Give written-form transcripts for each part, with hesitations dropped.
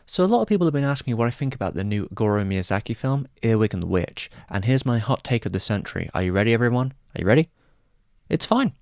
So a lot of people have been asking me what I think about the new Goro Miyazaki film, Earwig and the Witch, and here's my hot take of the century. Are you ready, everyone? Are you ready? It's fine.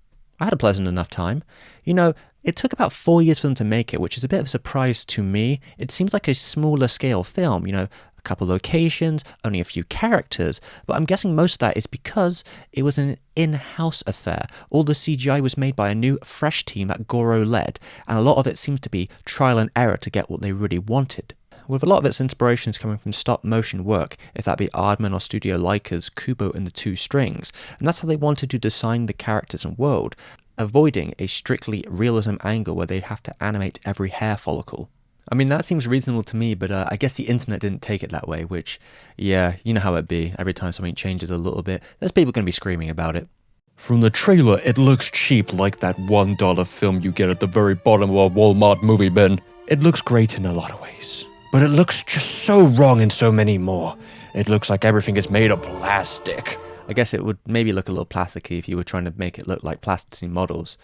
I had a pleasant enough time. You know, it took about 4 years for them to make it, which is a bit of a surprise to me. It seems like a smaller scale film, a couple locations, only a few characters, but I'm guessing most of that is because it was an in-house affair. All the CGI was made by a new, fresh team that Goro led, and a lot of it seems to be trial and error to get what they really wanted. With a lot of its inspirations coming from stop-motion work, if that be Aardman or Studio Leica's Kubo and the Two Strings, and that's how they wanted to design the characters and world, avoiding a strictly realism angle where they'd have to animate every hair follicle. I mean, that seems reasonable to me, but I guess the internet didn't take it that way, which, yeah, you know how it be. Every time something changes a little bit, there's people going to be screaming about it. From the trailer, it looks cheap, like that $1 film you get at the very bottom of a Walmart movie bin. It looks great in a lot of ways, but it looks just so wrong in so many more. It looks like everything is made of plastic. I guess it would maybe look a little plasticky if you were trying to make it look like plasticine models.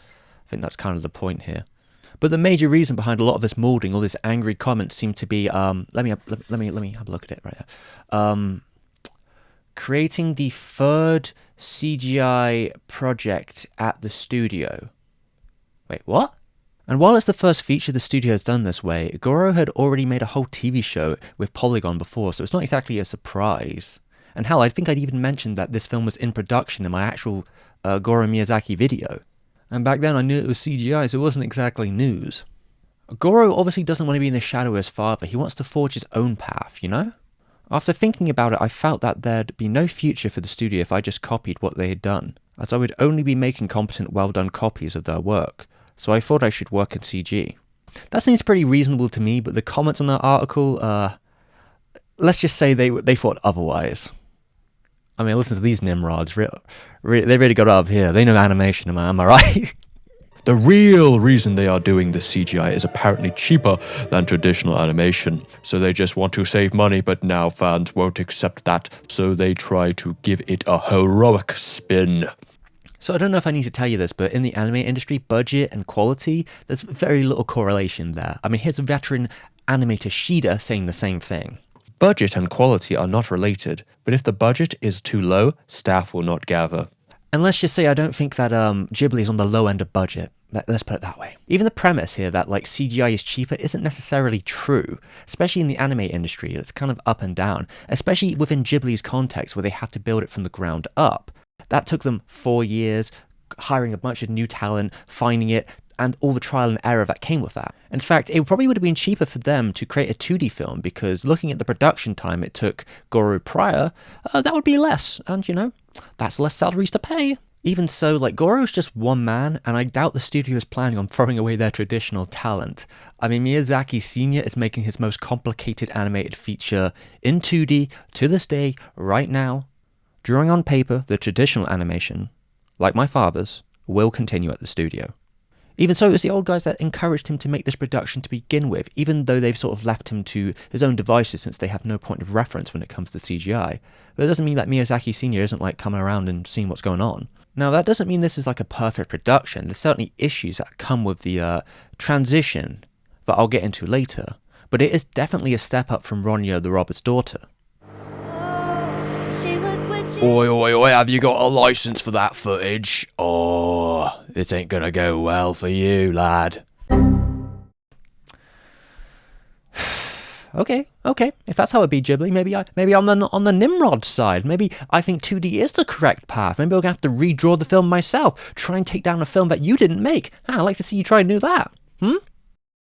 I think that's kind of the point here. But the major reason behind a lot of this molding, all this angry comments, seem to be let me have a look at it right here. Creating the third CGI project at the studio. Wait, what? And while it's the first feature the studio has done this way, Goro had already made a whole TV show with Polygon before, so it's not exactly a surprise. And hell, I think I'd even mentioned that this film was in production in my actual Goro Miyazaki video. And back then I knew it was CGI, so it wasn't exactly news. Goro obviously doesn't want to be in the shadow of his father. He wants to forge his own path, you know? After thinking about it, I felt that there'd be no future for the studio if I just copied what they had done, as I would only be making competent, well-done copies of their work. So I thought I should work in CG. That seems pretty reasonable to me, but the comments on that article, let's just say they thought otherwise. I mean, listen to these nimrods. They really got up here. They know animation, am I right? The real reason they are doing this CGI is apparently cheaper than traditional animation, so they just want to save money, but now fans won't accept that, so they try to give it a heroic spin. So I don't know if I need to tell you this, but in the anime industry, budget and quality, there's very little correlation there. I mean, here's a veteran animator Shida saying the same thing. Budget and quality are not related, but if the budget is too low, staff will not gather. And let's just say I don't think that Ghibli is on the low end of budget. Let's put it that way. Even the premise here that like CGI is cheaper isn't necessarily true, especially in the anime industry. It's kind of up and down, especially within Ghibli's context where they have to build it from the ground up. That took them 4 years, hiring a bunch of new talent, finding it, and all the trial and error that came with that. In fact, it probably would have been cheaper for them to create a 2D film because looking at the production time it took Goro prior, that would be less. And, that's less salaries to pay. Even so, Goro's just one man, and I doubt the studio is planning on throwing away their traditional talent. I mean, Miyazaki Sr. is making his most complicated animated feature in 2D to this day, right now. Drawing on paper, the traditional animation, like my father's, will continue at the studio. Even so, it was the old guys that encouraged him to make this production to begin with, even though they've sort of left him to his own devices since they have no point of reference when it comes to CGI. But it doesn't mean that Miyazaki Sr. isn't coming around and seeing what's going on. Now, that doesn't mean this is a perfect production. There's certainly issues that come with the transition that I'll get into later. But it is definitely a step up from Ronya the Robber's Daughter. Oi, have you got a license for that footage? Oh, it ain't gonna go well for you, lad. Okay. If that's how it be, Ghibli, maybe I'm on the Nimrod side. Maybe I think 2D is the correct path. Maybe I'm gonna have to redraw the film myself. Try and take down a film that you didn't make. I'd like to see you try and do that.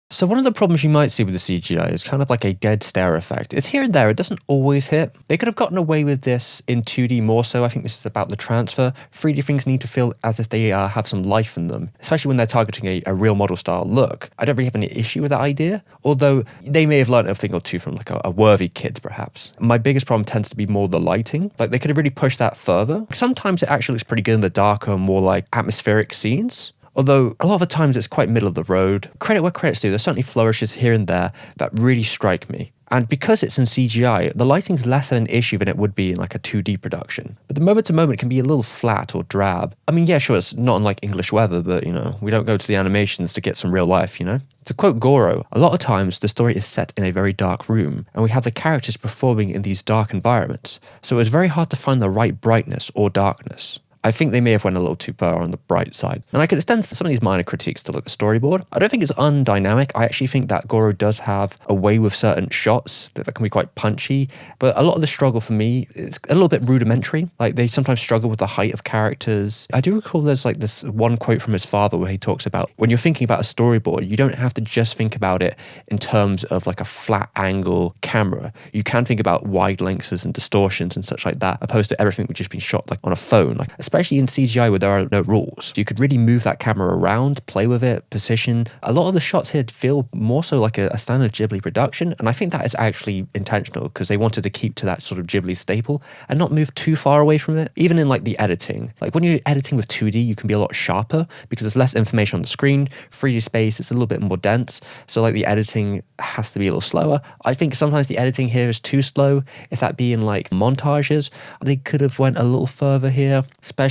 So one of the problems you might see with the CGI is kind of like a dead stare effect. It's here and there, it doesn't always hit. They could have gotten away with this in 2D more so. I think this is about the transfer. 3D things need to feel as if they have some life in them, especially when they're targeting a real model style look. I don't really have any issue with that idea, although they may have learned a thing or two from a worthy kid perhaps. My biggest problem tends to be more the lighting. They could have really pushed that further. Sometimes it actually looks pretty good in the darker, more atmospheric scenes. Although a lot of the times it's quite middle of the road. Credit where credit's due, there's certainly flourishes here and there that really strike me. And because it's in CGI, the lighting's less of an issue than it would be in like a 2D production. But the moment to moment can be a little flat or drab. I mean, yeah, sure, it's not unlike English weather, but we don't go to the animations to get some real life, To quote Goro, a lot of times the story is set in a very dark room, and we have the characters performing in these dark environments, so it's very hard to find the right brightness or darkness. I think they may have went a little too far on the bright side. And I could extend some of these minor critiques to like the storyboard. I don't think it's undynamic. I actually think that Goro does have a way with certain shots that can be quite punchy. But a lot of the struggle for me is a little bit rudimentary. Like they sometimes struggle with the height of characters. I do recall there's like this one quote from his father where he talks about when you're thinking about a storyboard, you don't have to just think about it in terms of like a flat angle camera. You can think about wide lengths and distortions and such like that, opposed to everything which has been shot like on a phone. Like especially in CGI where there are no rules. You could really move that camera around, play with it, position. A lot of the shots here feel more so like a standard Ghibli production, and I think that is actually intentional because they wanted to keep to that sort of Ghibli staple and not move too far away from it. Even in like the editing. Like when you're editing with 2D, you can be a lot sharper because there's less information on the screen. 3D space, it's a little bit more dense. So like the editing has to be a little slower. I think sometimes the editing here is too slow. If that be in like montages, they could have went a little further here, especially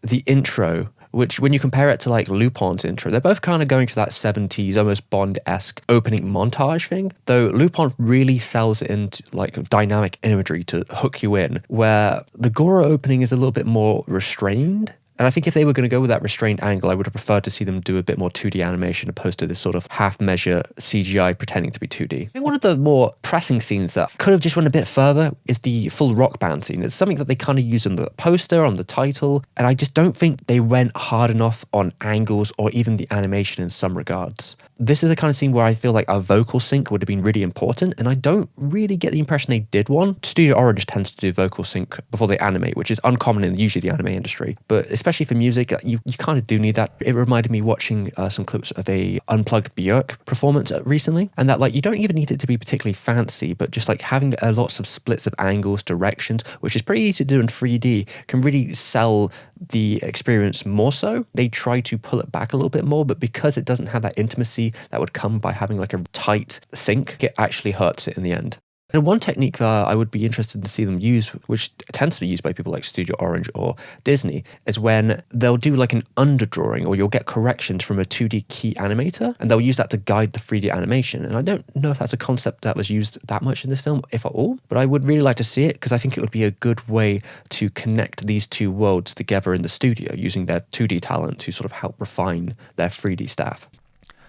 the intro, which when you compare it to like Lupin's intro, they're both kind of going for that 70s, almost Bond-esque opening montage thing, though Lupin really sells it into like dynamic imagery to hook you in, where the Goro opening is a little bit more restrained. And I think if they were going to go with that restrained angle, I would have preferred to see them do a bit more 2D animation opposed to this sort of half-measure CGI pretending to be 2D. I think one of the more pressing scenes that could have just went a bit further is the full rock band scene. It's something that they kind of use in the poster, on the title, and I just don't think they went hard enough on angles or even the animation in some regards. This is the kind of scene where I feel like a vocal sync would have been really important, and I don't really get the impression they did one. Studio Orange tends to do vocal sync before they animate, which is uncommon in usually the anime industry, but especially for music, you kind of do need that. It reminded me watching some clips of a Unplugged Björk performance recently, and that like you don't even need it to be particularly fancy, but just like having lots of splits of angles, directions, which is pretty easy to do in 3D, can really sell the experience more so. They try to pull it back a little bit more, but because it doesn't have that intimacy that would come by having like a tight sync, it actually hurts it in the end. And one technique that I would be interested to see them use, which tends to be used by people like Studio Orange or Disney, is when they'll do like an underdrawing, or you'll get corrections from a 2D key animator, and they'll use that to guide the 3D animation. And I don't know if that's a concept that was used that much in this film, if at all, but I would really like to see it because I think it would be a good way to connect these two worlds together in the studio using their 2D talent to sort of help refine their 3D staff.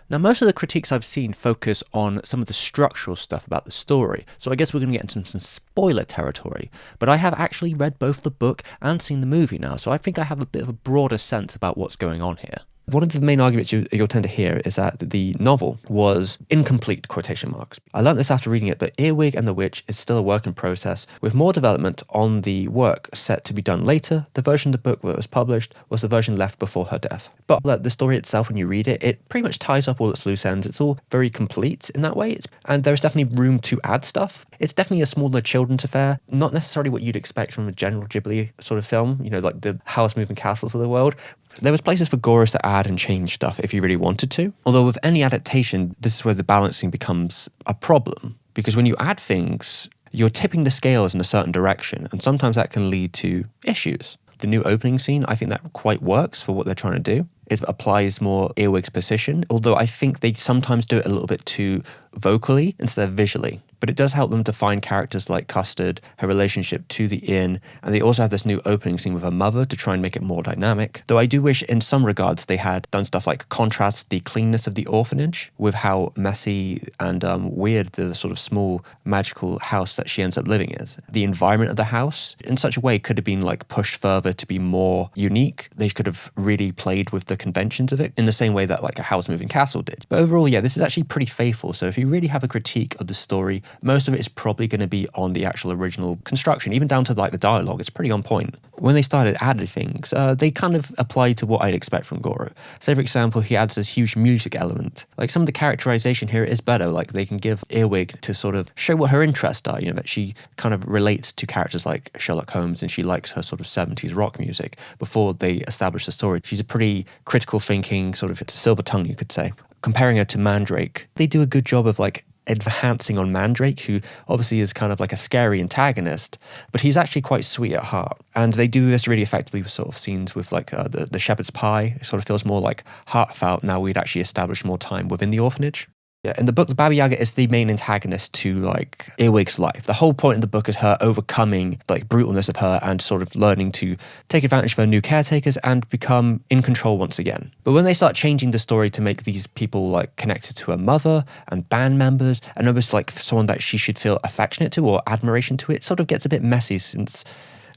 Now, most of the critiques I've seen focus on some of the structural stuff about the story, so I guess we're going to get into some spoiler territory. But I have actually read both the book and seen the movie now, so I think I have a bit of a broader sense about what's going on here. One of the main arguments you'll tend to hear is that the novel was incomplete, quotation marks. I learned this after reading it, but Earwig and the Witch is still a work in process, with more development on the work set to be done later. The version of the book that was published was the version left before her death. But the story itself, when you read it, it pretty much ties up all its loose ends. It's all very complete in that way, and there's definitely room to add stuff. It's definitely a smaller children's affair, not necessarily what you'd expect from a general Ghibli sort of film, like the House Moving Castles of the world. There was places for Goros to add and change stuff if you really wanted to. Although with any adaptation, this is where the balancing becomes a problem. Because when you add things, you're tipping the scales in a certain direction, and sometimes that can lead to issues. The new opening scene, I think that quite works for what they're trying to do. It applies more Earwig's position, although I think they sometimes do it a little bit too vocally instead of visually. But it does help them define characters like Custard, her relationship to the inn, and they also have this new opening scene with her mother to try and make it more dynamic. Though I do wish in some regards they had done stuff like contrast the cleanness of the orphanage with how messy and weird the sort of small magical house that she ends up living is. The environment of the house in such a way could have been like pushed further to be more unique. They could have really played with the conventions of it in the same way that like a House Moving Castle did. But overall, yeah, this is actually pretty faithful. So if you really have a critique of the story, most of it is probably going to be on the actual original construction, even down to like the dialogue. It's pretty on point. When they started adding things, they kind of apply to what I'd expect from Goro. Say, for example, he adds this huge music element. Like some of the characterization here is better. Like they can give Earwig to sort of show what her interests are, that she kind of relates to characters like Sherlock Holmes and she likes her sort of 70s rock music before they establish the story. She's a pretty critical thinking, sort of silver tongue, you could say. Comparing her to Mandrake, they do a good job of like advancing on Mandrake, who obviously is kind of like a scary antagonist, but he's actually quite sweet at heart. And they do this really effectively with sort of scenes with like the shepherd's pie. It sort of feels more like heartfelt now we'd actually established more time within the orphanage. Yeah, in the book, the Baba Yaga is the main antagonist to like Earwig's life. The whole point of the book is her overcoming like brutalness of her and sort of learning to take advantage of her new caretakers and become in control once again. But when they start changing the story to make these people like connected to her mother and band members and almost like someone that she should feel affectionate to or admiration to, it sort of gets a bit messy since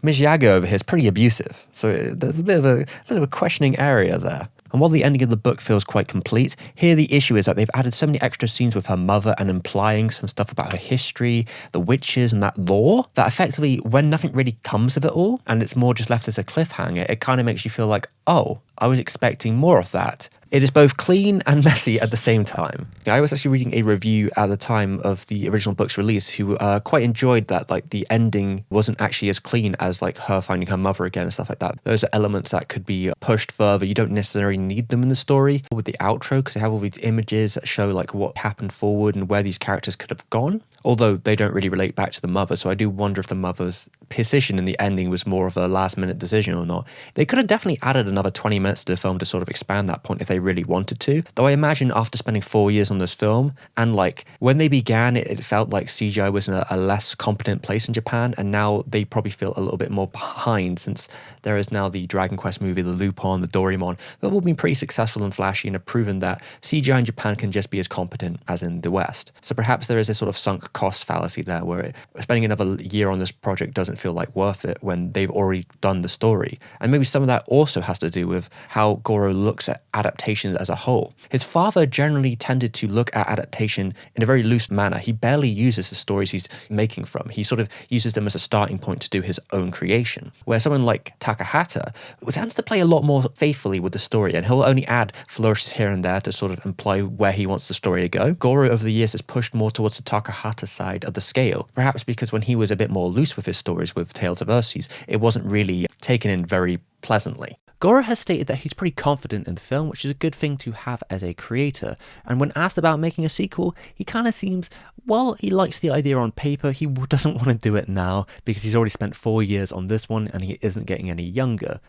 Miss Yaga over here is pretty abusive. So there's a bit of a questioning area there. And while the ending of the book feels quite complete, here the issue is that they've added so many extra scenes with her mother and implying some stuff about her history, the witches and that lore, that effectively when nothing really comes of it all, and it's more just left as a cliffhanger, it kind of makes you feel like, oh, I was expecting more of that. It is both clean and messy at the same time. I was actually reading a review at the time of the original book's release who quite enjoyed that like the ending wasn't actually as clean as like her finding her mother again and stuff like that. Those are elements that could be pushed further. You don't necessarily need them in the story with the outro because they have all these images that show like what happened forward and where these characters could have gone. Although they don't really relate back to the mother, so I do wonder if the mother's position in the ending was more of a last-minute decision or not. They could have definitely added another 20 minutes to the film to sort of expand that point if they really wanted to. Though I imagine after spending 4 years on this film, and like when they began, it felt like CGI was in a less competent place in Japan, and now they probably feel a little bit more behind since there is now the Dragon Quest movie, the Lupin, the Doraemon. They've all been pretty successful and flashy and have proven that CGI in Japan can just be as competent as in the West. So perhaps there is a sort of sunk cost fallacy there where spending another year on this project doesn't feel like worth it when they've already done the story. And maybe some of that also has to do with how Goro looks at adaptations as a whole. His father generally tended to look at adaptation in a very loose manner. He barely uses the stories he's making from. He sort of uses them as a starting point to do his own creation. Where someone like Takahata tends to play a lot more faithfully with the story, and he'll only add flourishes here and there to sort of imply where he wants the story to go. Goro over the years has pushed more towards the Takahata side of the scale, perhaps because when he was a bit more loose with his stories with Tales of Earthseas, it wasn't really taken in very pleasantly. Goro has stated that he's pretty confident in the film, which is a good thing to have as a creator, and when asked about making a sequel, he kind of seems, well, he likes the idea on paper, he doesn't want to do it now, because he's already spent 4 years on this one and he isn't getting any younger.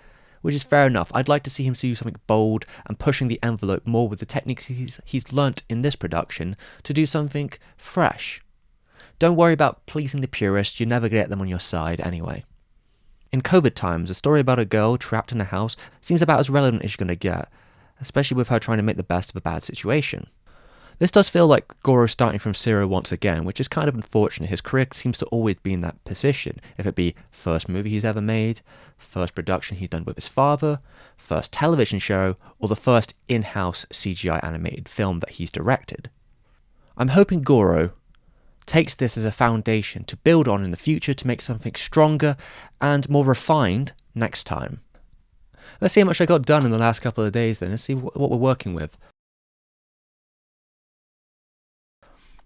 Which is fair enough. I'd like to see him do something bold and pushing the envelope more with the techniques he's learnt in this production to do something fresh. Don't worry about pleasing the purists, you never get them on your side anyway. In COVID times, a story about a girl trapped in a house seems about as relevant as you're going to get, especially with her trying to make the best of a bad situation. This does feel like Goro starting from zero once again, which is kind of unfortunate. His career seems to always be in that position, if it be first movie he's ever made, first production he's done with his father, first television show, or the first in-house CGI animated film that he's directed. I'm hoping Goro takes this as a foundation to build on in the future to make something stronger and more refined next time. Let's see how much I got done in the last couple of days then. Let's see what we're working with.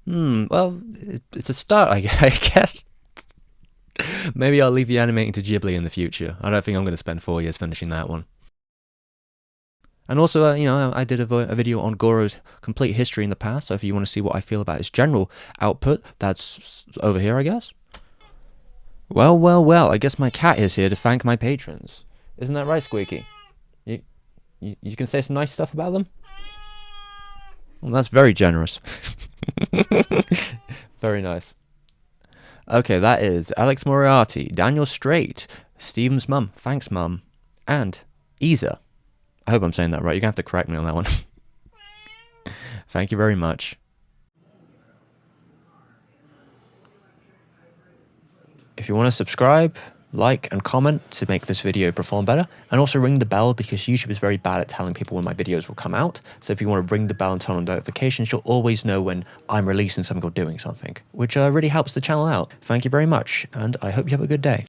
Well, it's a start, I guess. Maybe I'll leave the animating to Ghibli in the future. I don't think I'm going to spend 4 years finishing that one. And also, I did a video on Goro's complete history in the past, so if you want to see what I feel about his general output, that's over here, I guess. Well, I guess my cat is here to thank my patrons. Isn't that right, Squeaky? You can say some nice stuff about them? Well, that's very generous. Very nice. Okay, that is Alex Moriarty, Daniel Strait, Steven's mum, thanks mum, and Isa. I hope I'm saying that right. You're going to have to correct me on that one. Thank you very much. If you want to subscribe, like and comment to make this video perform better, and also ring the bell because YouTube is very bad at telling people when my videos will come out. So if you want to ring the bell and turn on notifications, you'll always know when I'm releasing something or doing something, which really helps the channel out. Thank you very much, and I hope you have a good day.